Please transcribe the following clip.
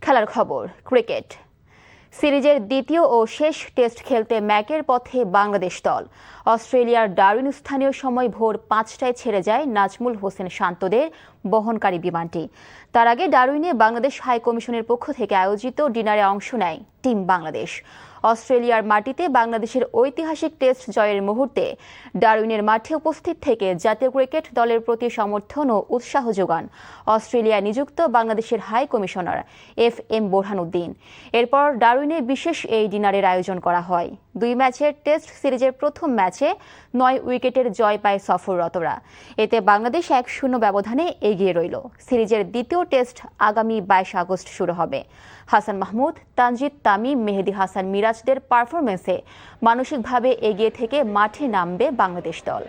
খেলার খবর ক্রিকেট সিরিজের দ্বিতীয় ও শেষ টেস্ট খেলতে ম্যাকের পথে বাংলাদেশ দল। অস্ট্রেলিয়ার ডারউইন স্থানীয় সময় ভোর ৫টায় ছেড়ে যায় নাজমুল হোসেন শান্তদের বহনকারী বিমানটি। তার আগে ডারউইনে বাংলাদেশ হাই কমিশনের পক্ষ থেকে আয়োজিত ডিনারে অংশ নেয় টিম বাংলাদেশ। অস্ট্রেলিয়ার মাটিতে বাংলাদেশের ঐতিহাসিক টেস্ট জয়ের মুহূর্তে ডারউইনের মাঠে উপস্থিত থেকে জাতীয় ক্রিকেট দলের প্রতি সমর্থন ও উৎসাহ যোগান অস্ট্রেলিয়ায় নিযুক্ত বাংলাদেশের হাই কমিশনার FM বোরহানউদ্দিন। এরপর ডারউইনে বিশেষ এই ডিনারের আয়োজন করা হয়। 2 ম্যাচের টেস্ট সিরিজের প্রথম ম্যাচে 9 উইকেটের জয় পায় সফররতরা। এতে বাংলাদেশ 1-0 ব্যবধানে এগিয়ে রইল। সিরিজের দ্বিতীয় টেস্ট আগামী 22 আগস্ট শুরু হবে। হাসান মাহমুদ, তানজিদ তামিম, মেহেদী হাসান মিরাজদের পারফরম্যান্সে মানসিকভাবে এগিয়ে থেকে মাঠে নামবে বাংলাদেশ দল।